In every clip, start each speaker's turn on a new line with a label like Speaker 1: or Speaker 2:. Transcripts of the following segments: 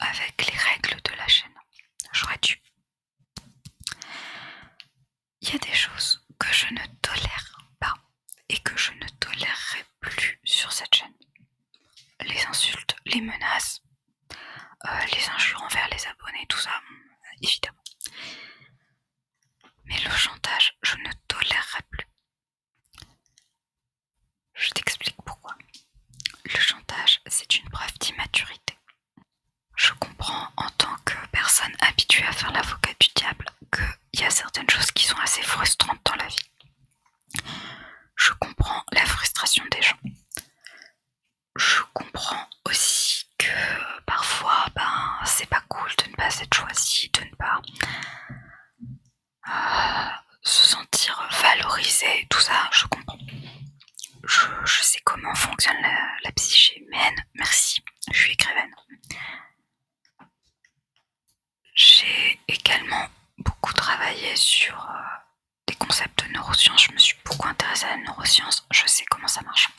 Speaker 1: avec les règles de la chaîne. J'aurais dû. Il y a des choses que je ne tolère pas et que je ne tolérerai plus sur cette chaîne. Les insultes, les menaces, les injures envers les abonnés, tout ça, évidemment. Mais le chantage, je ne tolérerai plus. Je t'explique pourquoi. Le chantage, c'est une preuve d'immaturité. Je comprends en tant que personne habituée à faire l'avocat du diable qu'il y a certaines choses qui sont assez frustrantes dans la vie. Je comprends la frustration des gens. Je comprends aussi que parfois, c'est pas cool de ne pas être choisi, de ne pas se sentir valorisé, tout ça, je comprends. Je sais comment fonctionne la psyché humaine, merci, je suis écrivaine. J'ai également beaucoup travaillé sur des concepts de neurosciences, je me suis beaucoup intéressée à la neuroscience, je sais comment ça marche.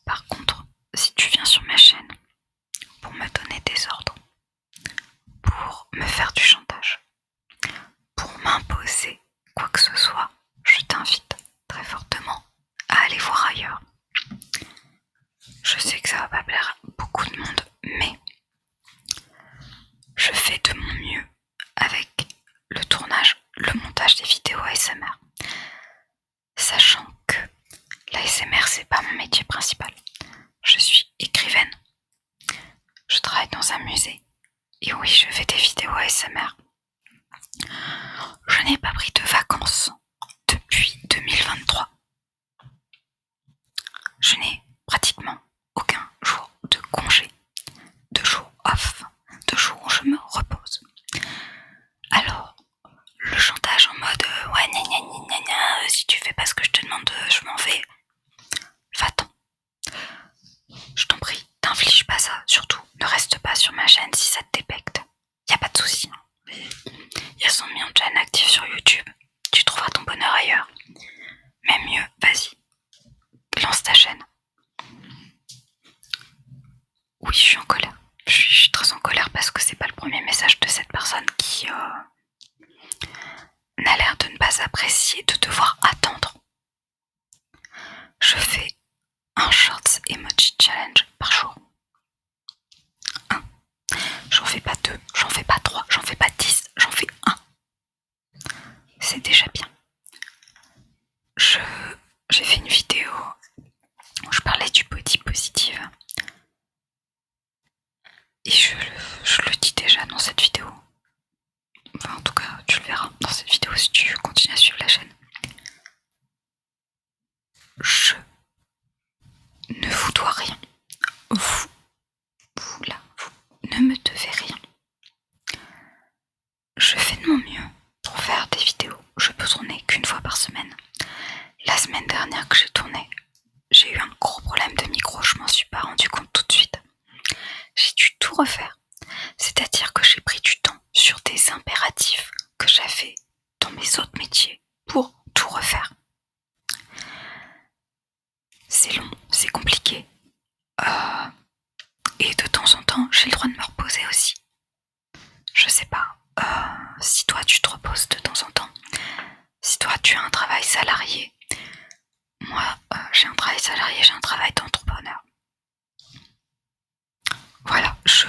Speaker 1: Par contre, si tu viens sur ma chaîne pour me donner des ordres, pour me faire du chantage, pour m'imposer quoi que ce soit, je t'invite très fortement à aller voir ailleurs. Je sais que ça va pas plaire à beaucoup de monde, mais je fais de mon mieux avec le tournage, le montage des vidéos ASMR. Sachant que l'ASMR, c'est pas mon métier principal. Je suis écrivaine. Je travaille dans un musée. Et oui, je fais des vidéos ASMR. Je n'ai pas pris de vacances depuis 2023. Je n'ai pratiquement aucun jour de congé, de jour off, de jour où je me repose. Alors, le chantage en mode ouais, gna gna gna gna, si tu fais pas ce que je te demande, je m'en vais. Va-t'en. Je t'en prie, t'inflige pas ça. Surtout, ne reste pas sur ma chaîne si ça te débecte. Y a pas de souci. Il y a 100 millions de chaînes actives sur YouTube. Tu trouveras ton bonheur ailleurs. Même mieux, vas-y. Lance ta chaîne. Oui, je suis en colère. Je suis très en colère parce que c'est pas le premier message de cette personne qui n'a l'air de ne pas apprécier de devoir attendre. Je fais un Shorts Emoji Challenge par jour. J'en fais pas 2, j'en fais pas 3, j'en fais pas 10, j'en fais 1. C'est déjà bien. J'ai fait une vidéo où je parlais du body positive. Et je le dis déjà dans cette vidéo. Enfin, en tout cas, tu le verras dans cette vidéo si tu continues à suivre la chaîne. Je ne vous dois rien. Vous ne me devez rien. Je fais de mon mieux pour faire des vidéos. Je peux tourner qu'une fois par semaine. La semaine dernière que j'ai tourné, j'ai eu un gros problème de micro, je m'en suis pas rendu compte tout de suite. J'ai dû tout refaire. C'est-à-dire que j'ai pris du temps sur des impératifs que j'avais dans mes autres métiers pour tout refaire. C'est long, c'est compliqué. Et de temps en temps, j'ai le droit de me reposer aussi. Je sais pas, si toi tu te reposes de temps en temps, si toi tu as un travail salarié, moi j'ai un travail salarié, j'ai un travail d'entrepreneur. Voilà, je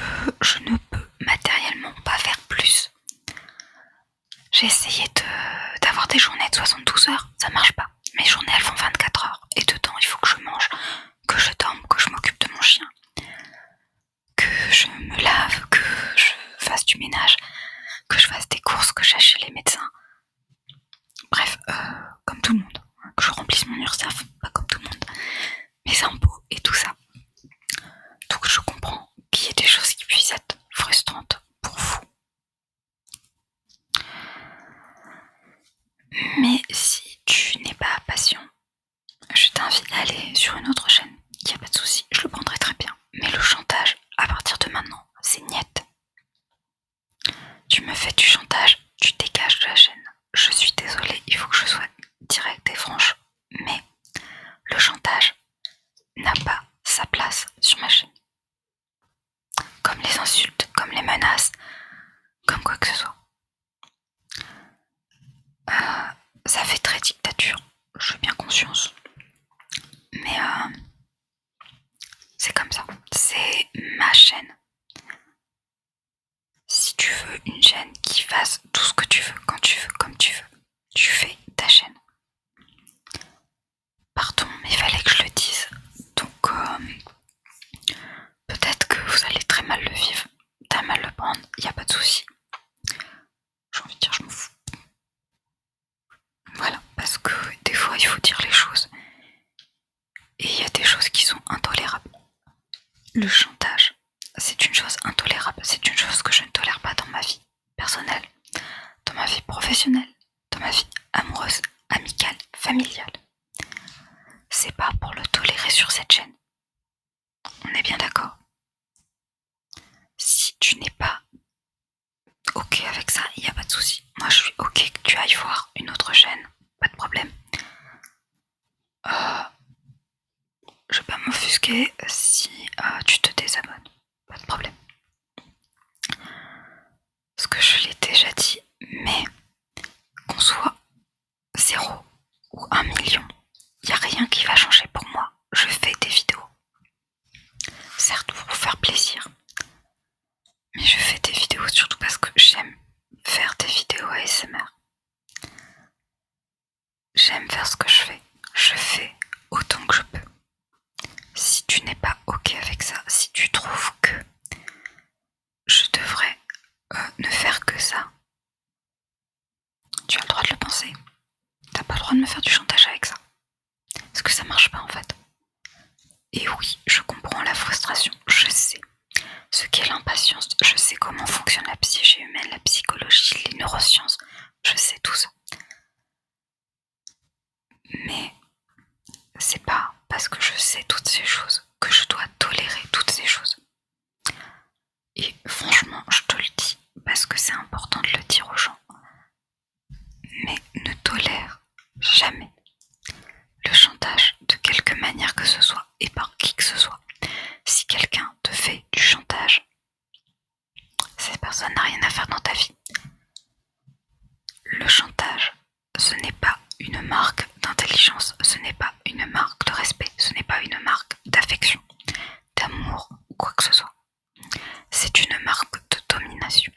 Speaker 1: ne peux matériellement pas faire plus. J'ai essayé d'avoir des journées de 72 heures, ça marche pas. Mes journées elles font 24 heures et dedans il faut que je mange, que je dorme, que je m'occupe de mon chien, que je me lave, que je fasse du ménage, que je fasse des courses, que j'aille chez les médecins. Bref, comme tout le monde, que je remplisse mon URSSAF, pas comme tout le monde, mes impôts et tout ça. Donc je comprends qu'il y ait des choses qui puissent être frustrantes pour vous. Mais si tu n'es pas patient, je t'invite à aller sur une autre chaîne. Il n'y a pas de souci, je le prendrai très bien. Mais le chantage, à partir de maintenant, c'est niet. Tu me fais du chantage, tu dégages de la chaîne. Je suis désolée, il faut que je sois directe et franche. Mais le chantage n'a pas sa place sur ma chaîne. j'ai bien conscience. Mais c'est comme ça. C'est ma chaîne. Si tu veux une chaîne qui fasse tout ce que tu veux, quand tu veux, comme tu veux, tu fais ta chaîne. Pardon, mais il fallait que je le dise. Donc, peut-être que vous allez très mal le vivre, très mal le prendre, il n'y a pas de souci. J'ai envie de dire, je m'en fous. Voilà, parce que des fois, il faut dire les choses. Et il y a des choses qui sont intolérables. Le chantage, c'est une chose intolérable. C'est une chose que je ne tolère pas dans ma vie personnelle, dans ma vie professionnelle, dans ma vie amoureuse, amicale, familiale. C'est pas pour le tolérer sur cette chaîne. On est bien d'accord. Si tu n'es pas ok avec ça, il n'y a pas de souci. Moi, je suis ok que tu ailles voir une autre chaîne, pas de problème. Je vais pas m'offusquer si tu te désabonnes, pas de problème. Ce que je l'ai déjà dit, mais qu'on soit 0 ou 1 million, il n'y a rien qui va changer pour moi. Je fais des vidéos. Certes, pour vous faire plaisir, mais je fais des vidéos surtout parce que j'aime faire des vidéos ASMR. J'aime faire ce que je fais. Je fais autant que je peux. Si tu n'es pas ok avec ça, si tu trouves que je devrais ne faire que ça, tu as le droit de le penser. T'as pas le droit de me faire du chantage avec ça. Parce que ça marche pas en fait. Et oui, je comprends la frustration, je sais ce qu'est l'impatience, je sais comment fonctionne la psyché humaine, la psychologie, les neurosciences, je sais tout ça. Mais c'est pas parce que je sais toutes ces choses que je dois tolérer toutes ces choses. Et franchement, je te le dis, parce que c'est important de le dire aux gens. Mais ne tolère jamais le chantage de quelque manière que ce soit et par qui que ce soit. Si quelqu'un te fait du chantage, cette personne n'a rien à faire dans ta vie. Le chantage, ce n'est pas une marque d'intelligence, ce n'est pas une marque de respect, ce n'est pas une marque d'affection, d'amour ou quoi que ce soit. C'est une marque de domination.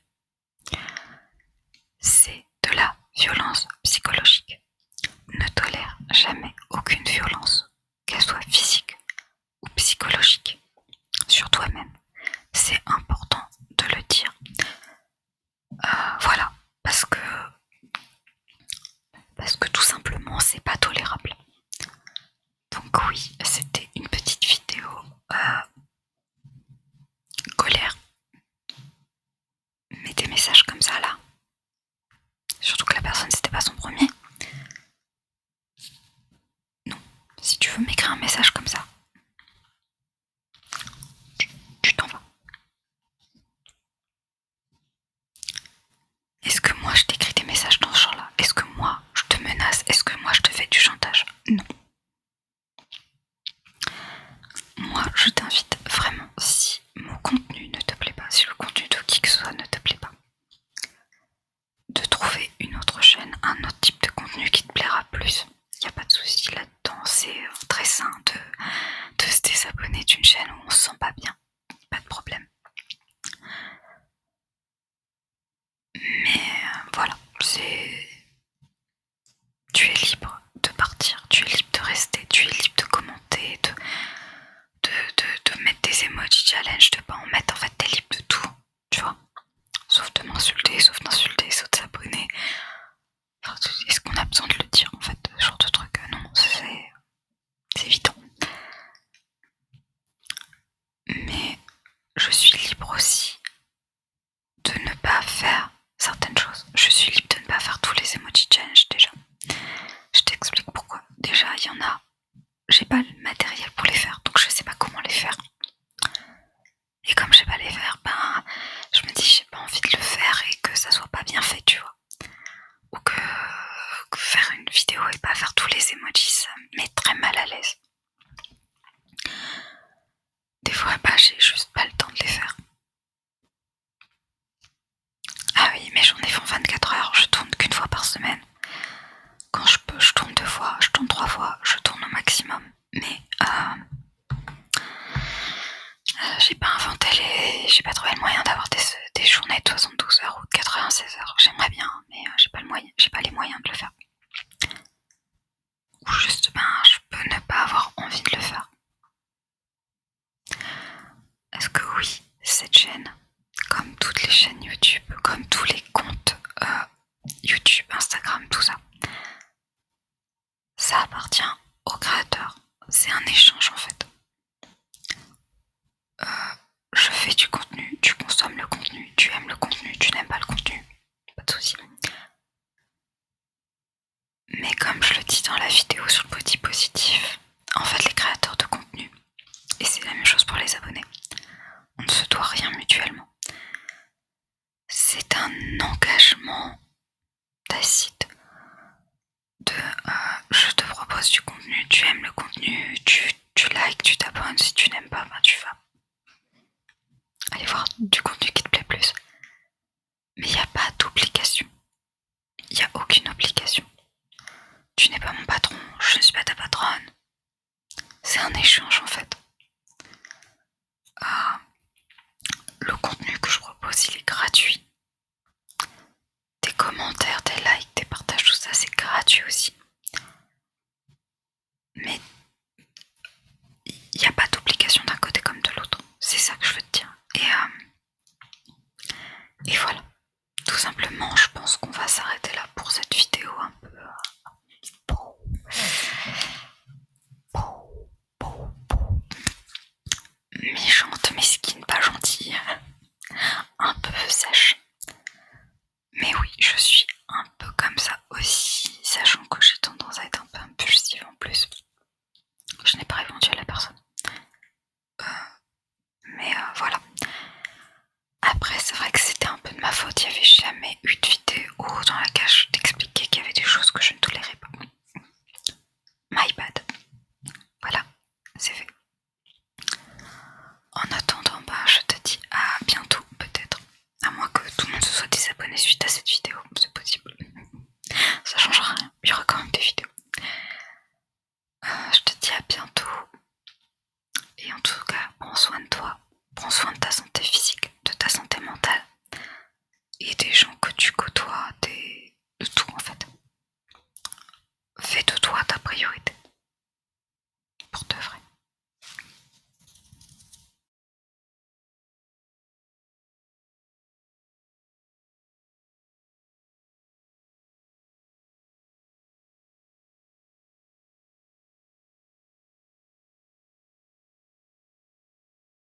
Speaker 1: C'est de la violence psychologique. Ne tolère jamais aucune violence, qu'elle soit physique ou psychologique, sur toi-même. C'est important de le dire. Voilà, parce que tout simplement, c'est pas tolérable. Donc oui, c'était une petite vidéo colère. Mais des messages comme ça là, surtout que la personne c'était pas son premier. Non, si tu veux m'écrire un message comme ça, tu t'en vas. Est-ce que moi je t'écris des messages dans ce genre-là? Est-ce que moi je te menace? Est-ce que moi je te fais du chantage? Non. Moi je t'invite vraiment, si mon contenu ne te plaît pas, si le contenu de qui que ce soit ne te plaît pas, de trouver une autre chaîne, un autre type de contenu qui te plaira plus. Il n'y a pas de souci là-dedans, c'est très sain de se désabonner d'une chaîne où on se sent pas bien, pas de problème. Mais voilà, tu es libre de partir, tu es libre de rester, tu es libre de commenter, de mettre des emojis challenge, de pas en mettre, en fait t'es libre de tout, tu vois. Sauf de m'insulter, sauf d'insulter, sauf de s'abonner. Enfin, est-ce qu'on a besoin de le dire en fait, ce genre de truc? Non, c'est évident. Mais je suis libre aussi de ne pas faire certaines choses. Je suis libre de ne pas faire tous les emoji challenge déjà. Je t'explique pourquoi. Déjà, il y en a, j'ai pas le matériel pour les faire, donc je sais pas comment les faire. Et comme je sais pas les faire, je me dis j'ai pas envie de le faire et que ça soit pas bien fait, tu vois. Ou que faire une vidéo et pas faire tous les emojis, ça me met très mal à l'aise. Des fois, j'ai juste pas le temps de les faire. Ah oui, mes journées font 24 heures, je tourne qu'une fois par semaine. Quand je peux, je tourne 2 fois, je tourne 3 ça appartient au créateur. C'est un échange en fait. Je fais du contenu, tu consommes le contenu, tu aimes le contenu, tu n'aimes pas le contenu, pas de souci. Mais comme je le dis dans la vidéo sur le body positif, en fait les créateurs de contenu, et c'est la même chose pour les abonnés, on ne se doit rien mutuellement. C'est un engagement tacite de je te propose du contenu, tu aimes le contenu, tu likes, tu t'abonnes, si tu n'aimes pas, ben tu vas aller voir du contenu qui te plaît plus. Mais il n'y a pas d'obligation. Il n'y a aucune obligation. Tu n'es pas mon patron, je ne suis pas ta patronne. C'est un échange en fait. Le contenu que je propose, il est gratuit. Tes commentaires, tes likes, tes partages, tout ça, c'est gratuit aussi. Mais il n'y a pas d'obligation d'un côté comme de l'autre. C'est ça que je veux te dire. Et voilà. Tout simplement, je pense qu'on va s'arrêter là pour cette vidéo un peu méchante, mesquine, pas gentille, un peu sèche. Mais oui, je suis un peu comme ça aussi, sachant que j'ai tendance à être un peu impulsive en plus. Je n'ai pas répondu à la personne. Mais voilà. Après, c'est vrai que c'était un peu de ma faute, il n'y avait jamais eu de vidéo dans laquelle je t'expliquais qu'il y avait des choses que je ne tolérais pas. My bad. Voilà, c'est fait. En attendant, je te dis à bientôt peut-être. À moins que tout le monde se soit désabonné suite à cette vidéo, c'est possible. Ça changera rien, il y aura quand même des vidéos. Je te dis à bientôt. Et en tout cas, prends soin de toi. Prends soin de ta santé physique, de ta santé mentale et des gens